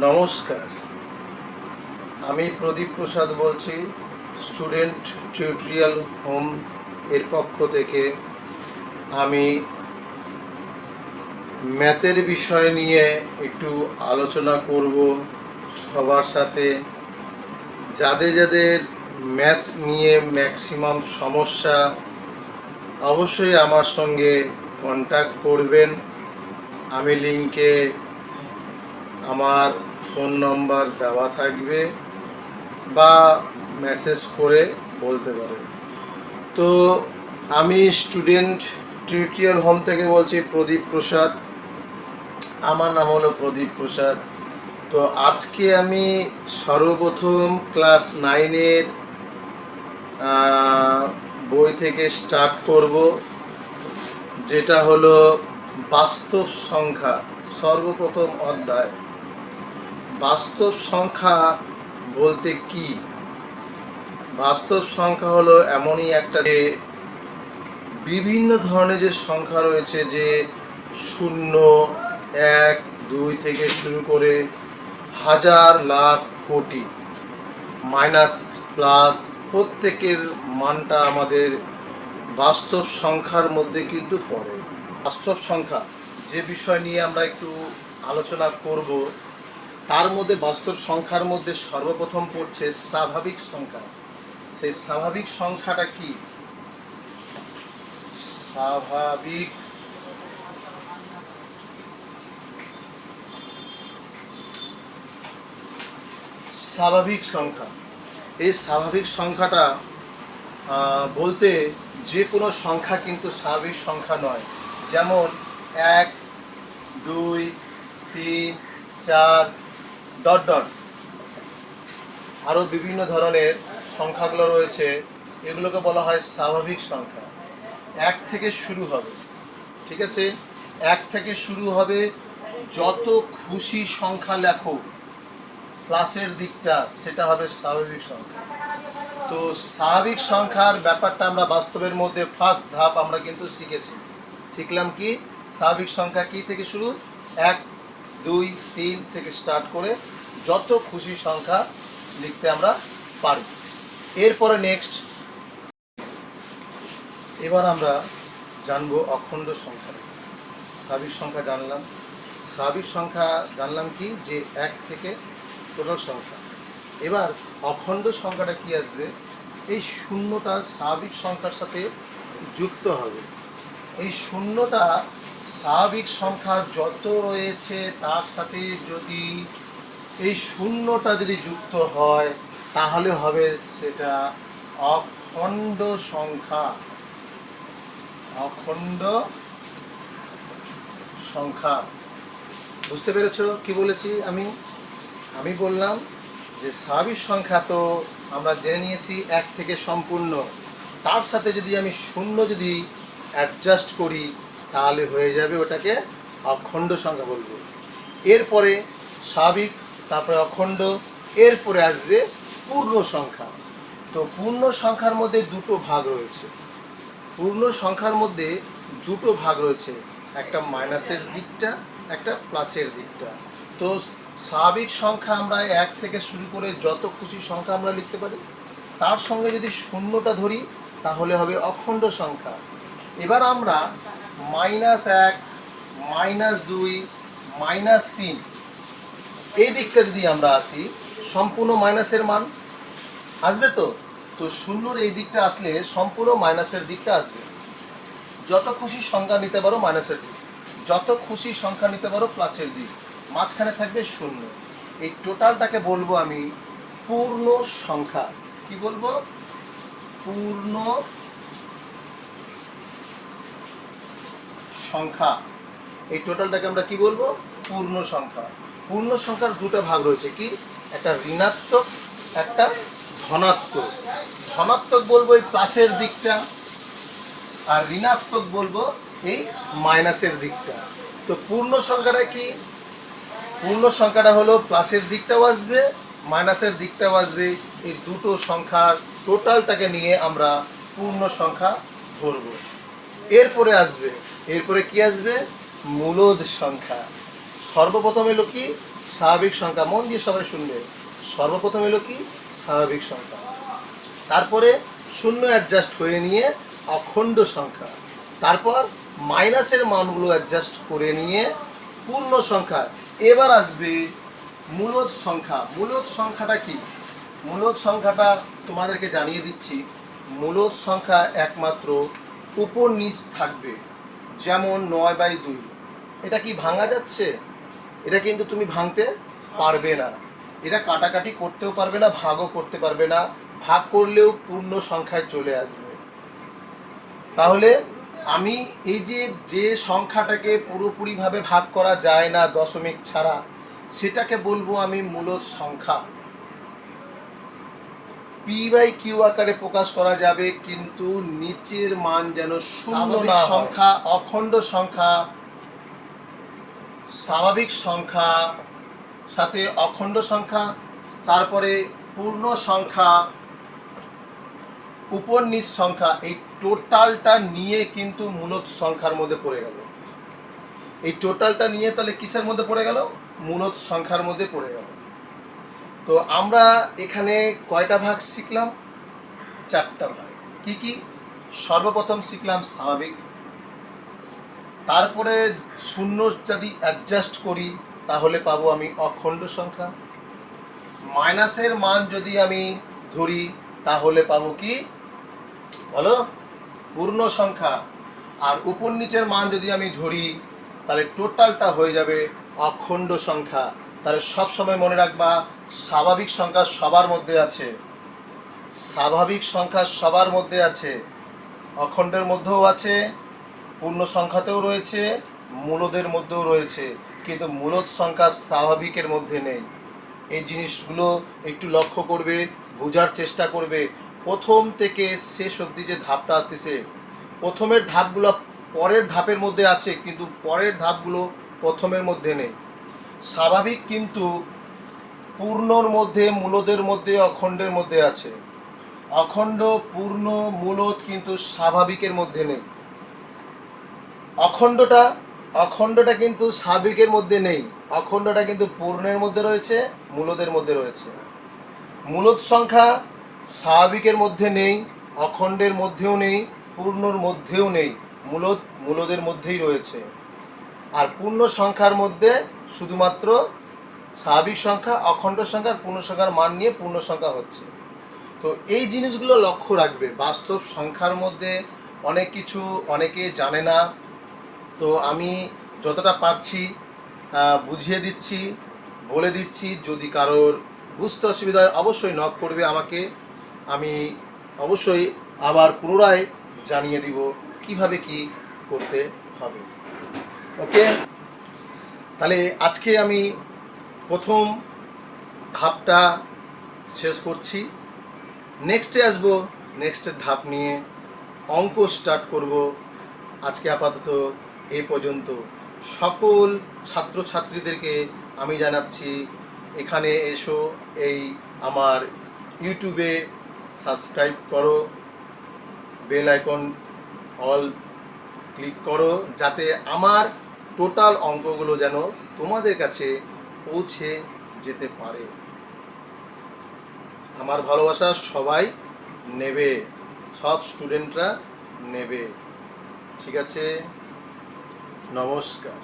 নমস্কার, আমি প্রদীপ প্রসাদ বলছি স্টুডেন্ট টিউটোরিয়াল হোম এর পক্ষ থেকে। আমি ম্যাথের বিষয় নিয়ে একটু আলোচনা করব সবার সাথে। যাদের যাদের ম্যাথ নিয়ে ম্যাক্সিমাম সমস্যা, অবশ্যই আমার সঙ্গে কন্ট্যাক্ট করবেন। আমি লিঙ্কে আমার ফোন নম্বর দেওয়া থাকবে বা মেসেজ করে বলতে পারেন। তো আমি স্টুডেন্ট টিউটোরিয়াল হোম থেকে বলছি প্রদীপ প্রসাদ। আমার নাম হলো প্রদীপ প্রসাদ। তো আজকে আমি সর্বপ্রথম ক্লাস 9-এর বই থেকে স্টার্ট করব, যেটা হলো বাস্তব সংখ্যা, সর্বপ্রথম অধ্যায়। বাস্তব সংখ্যা বলতে কি? বাস্তব সংখ্যা হলো এমনই একটা যে বিভিন্ন ধরনের যে সংখ্যা রয়েছে, যে 0, 1, 2 থেকে শুরু করে হাজার, লাখ, কোটি, মাইনাস, প্লাস, প্রত্যেকের মানটা আমাদের বাস্তব সংখ্যার মধ্যে কিন্তু পড়ে। বাস্তব সংখ্যা যে বিষয় নিয়ে আমরা একটু আলোচনা করব, তার মধ্যে বাস্তব সংখ্যার মধ্যে সর্বপ্রথম পড়ছে স্বাভাবিক সংখ্যা। সেই স্বাভাবিক সংখ্যাটা কি? স্বাভাবিক স্বাভাবিক সংখ্যা, এই স্বাভাবিক সংখ্যাটা বলতে যে কোনো সংখ্যা কিন্তু স্বাভাবিক সংখ্যা নয়। যেমন 1, 2, 3, 4 ডট ডট, আরও বিভিন্ন ধরনের সংখ্যাগুলো রয়েছে, এগুলোকে বলা হয় স্বাভাবিক সংখ্যা। 1 থেকে শুরু হবে, ঠিক আছে? 1 থেকে শুরু হবে, যত খুশি সংখ্যা লেখো প্লাসের দিকটা, সেটা হবে স্বাভাবিক সংখ্যা। তো স্বাভাবিক সংখ্যার ব্যাপারটা আমরা বাস্তবের মধ্যে ফার্স্ট ধাপ আমরা কিন্তু শিখলাম কি? স্বাভাবিক সংখ্যা কি থেকে শুরু? 1, 2, 3 থেকে স্টার্ট করে যত খুশি সংখ্যা লিখতে আমরা পারি। এরপরে নেক্সট এবার আমরা জানবো অখণ্ড সংখ্যা। স্বাভাবিক সংখ্যা জানলাম, স্বাভাবিক সংখ্যা জানলাম কি? যে 1 থেকে টোটাল সংখ্যা। এবার অখণ্ড সংখ্যাটা কি আসবে? এই শূন্যটা স্বাভাবিক সংখ্যার সাথে যুক্ত হবে। এই শূন্যটা স্বাভাবিক সংখ্যা যত রয়েছে তার সাথে যদি এই শূন্যটা যদি যুক্ত হয়, তাহলে হবে সেটা অখণ্ড সংখ্যা। অখণ্ড সংখ্যা। বুঝতে পেরেছো কি বলেছি? আমি বললাম যে স্বাভাবিক সংখ্যা তো আমরা জেনে নিয়েছি 1 থেকে সম্পূর্ণ, তার সাথে যদি আমি শূন্য যদি অ্যাডজাস্ট করি, তাহলে হয়ে যাবে ওটাকে অখণ্ড সংখ্যা বলবো। এরপরে স্বাভাবিক, তারপরে অখণ্ড, এরপরে আসবে পূর্ণ সংখ্যা। তো পূর্ণ সংখ্যার মধ্যে দুটো ভাগ রয়েছে। পূর্ণ সংখ্যার মধ্যে দুটো ভাগ রয়েছে, একটা মাইনাসের দিকটা, একটা প্লাসের দিকটা। তো স্বাভাবিক সংখ্যা আমরা 1 থেকে শুরু করে যত খুশি সংখ্যা আমরা লিখতে পারি, তার সঙ্গে যদি শূন্যটা ধরি তাহলে হবে অখণ্ড সংখ্যা। এবার আমরা -1, -2, -3 এই দিকটা যদি আমরা আসি, সম্পূর্ণ মাইনাসের মান আসবে। তো শূন্যর এই দিকটা আসলে সম্পূর্ণ মাইনাসের দিকটা আসবে। যত খুশি সংখ্যা নিতে পারো মাইনাসের দিক, যত খুশি সংখ্যা নিতে পারো প্লাসের দিক, মাঝখানে থাকবে শূন্য। এই টোটালটাকে বলবো আমি পূর্ণ সংখ্যা। কি বলবো? পূর্ণ সংখ্যা। এই টোটালটাকে আমরা কি বলবো? পূর্ণ সংখ্যা। পূর্ণ সংখ্যার দুটো ভাগ রয়েছে, কি? একটা ঋণাত্মক, একটা ধনাত্মক। ধনাত্মক বলবো এই প্লাসের দিকটা, আর ঋণাত্মক বলবো এই মাইনাসের দিকটা। তো পূর্ণ সংখ্যাটা কি? পূর্ণ সংখ্যাটা হলো প্লাসের দিকটাও আসবে, মাইনাসের দিকটাও আসবে। এই দুটো সংখ্যার টোটালটাকে নিয়ে আমরা পূর্ণ সংখ্যা ধরব। এরপরে কি আসবে? মূলদ সংখ্যা। সর্বপ্রথম এলো কি স্বাভাবিক সংখ্যা, মন দিয়ে সবাই শুনবে। সর্বপ্রথম এলো কি স্বাভাবিক সংখ্যা, তারপরে শূন্য অ্যাডজাস্ট হয়ে নিয়ে অখণ্ড সংখ্যা, তারপর মাইনাসের মানগুলো অ্যাডজাস্ট করে নিয়ে পূর্ণ সংখ্যা। এবার আসবে মূলদ সংখ্যা। মূলদ সংখ্যাটা কি? মূলদ সংখ্যাটা তোমাদেরকে জানিয়ে দিচ্ছি। মূলদ সংখ্যা একমাত্র উপর নিচ থাকবে, যেমন 9/2। এটা কি ভাঙা যাচ্ছে? এটা কিন্তু তুমি ভাঙতে পারবে না। এটা কাটাকাটি করতেও পারবে না, ভাগও করতে পারবে না। ভাগ করলেও পূর্ণ সংখ্যায় চলে আসবে। তাহলে আমি এই যে সংখ্যাটাকে পুরোপুরিভাবে ভাগ করা যায় না দশমিক ছাড়া, সেটাকে বলবো আমি মূলদ সংখ্যা। p/q আকারে প্রকাশ করা যাবে, কিন্তু নিচের মান যেন শূন্য না হয়। সংখ্যা, অখণ্ড সংখ্যা, স্বাভাবিক সংখ্যা, সাথে অখণ্ড সংখ্যা, তারপরে পূর্ণ সংখ্যা, উপর নিচ সংখ্যা, এই টোটালটা নিয়ে কিন্তু মূলদ সংখ্যার মধ্যে পড়ে গেল। এই টোটালটা নিয়ে তাহলে কিসের মধ্যে পড়ে গেল? মূলদ সংখ্যার মধ্যে পড়ে গেল। তো আমরা এখানে কয়টা ভাগ শিখলাম? 4টা ভাগ। কি কি? সর্বপ্রথম শিখলাম স্বাভাবিক, তারপরে শূন্য যদি অ্যাডজাস্ট করি তাহলে পাবো আমি অখণ্ড সংখ্যা। মাইনাসের মান যদি আমি ধরি তাহলে পাবো কি বলো? পূর্ণ সংখ্যা। আর উপর নিচের মান যদি আমি ধরি তাহলে টোটালটা হয়ে যাবে অখণ্ড সংখ্যা। তাহলে সব সময় মনে রাখবা, স্বাভাবিক সংখ্যা সবার মধ্যে আছে, স্বাভাবিক সংখ্যা সবার মধ্যে আছে, অখণ্ডের মধ্যেও আছে, পূর্ণ সংখ্যাতেও রয়েছে, মূলদের মধ্যেও রয়েছে, কিন্তু মূলদ সংখ্যা স্বাভাবিকের মধ্যে নেই। এই জিনিসগুলো একটু লক্ষ্য করবে, বোঝার চেষ্টা করবে। প্রথম থেকে শেষ অবধি যে ধাপটা আসতেছে, প্রথমের ধাপগুলো পরের ধাপের মধ্যে আছে, কিন্তু পরের ধাপগুলো প্রথমের মধ্যে নেই। স্বাভাবিক কিন্তু পূর্ণর মধ্যে, মূলদের মধ্যে, অখণ্ডের মধ্যে আছে। অখণ্ড, পূর্ণ, মূলদ কিন্তু স্বাভাবিকের মধ্যে নেই। অখণ্ডটা কিন্তু স্বাভাবিকের মধ্যে নেই, অখণ্ডটা কিন্তু পূর্ণের মধ্যে রয়েছে, মূলদের মধ্যে রয়েছে। মূলদ সংখ্যা স্বাভাবিকের মধ্যে নেই, অখণ্ডের মধ্যেও নেই, পূর্ণর মধ্যেও নেই, মূলদের মধ্যেই রয়েছে। আর পূর্ণ সংখ্যার মধ্যে শুধুমাত্র স্বাভাবিক সংখ্যা, অখণ্ড সংখ্যা আর পূর্ণ সংখ্যার মান নিয়ে পূর্ণ সংখ্যা হচ্ছে। তো এই জিনিসগুলো লক্ষ্য রাখবে। বাস্তব সংখ্যার মধ্যে অনেক কিছু অনেকে জানে না, তো আমি যতটা পারছি বুঝিয়ে দিচ্ছি, বলে দিচ্ছি। যদি কারোর বুঝতে অসুবিধা হয় অবশ্যই নক করবে আমাকে, আমি অবশ্যই আবার পুনরায় জানিয়ে দিব কিভাবে কি করতে হবে। ওকে, তাহলে আজকে আমি প্রথম ধাপটা শেষ করছি। নেক্সটে আসবো, নেক্সটের ধাপ নিয়ে অঙ্ক স্টার্ট করব। আজকে আপাতত এই পর্যন্ত। সকল ছাত্রছাত্রীদেরকে আমি জানাচ্ছি, এখানে এসো, এই আমার ইউটিউবে সাবস্ক্রাইব করো, বেল আইকন অল ক্লিক করো, যাতে আমার টোটাল অঙ্কগুলো যেন তোমাদের কাছে পৌঁছে যেতে পারে। আমার ভালোবাসা সবাই নেবে, সব স্টুডেন্টরা নেবে। ঠিক আছে, নমস্কার।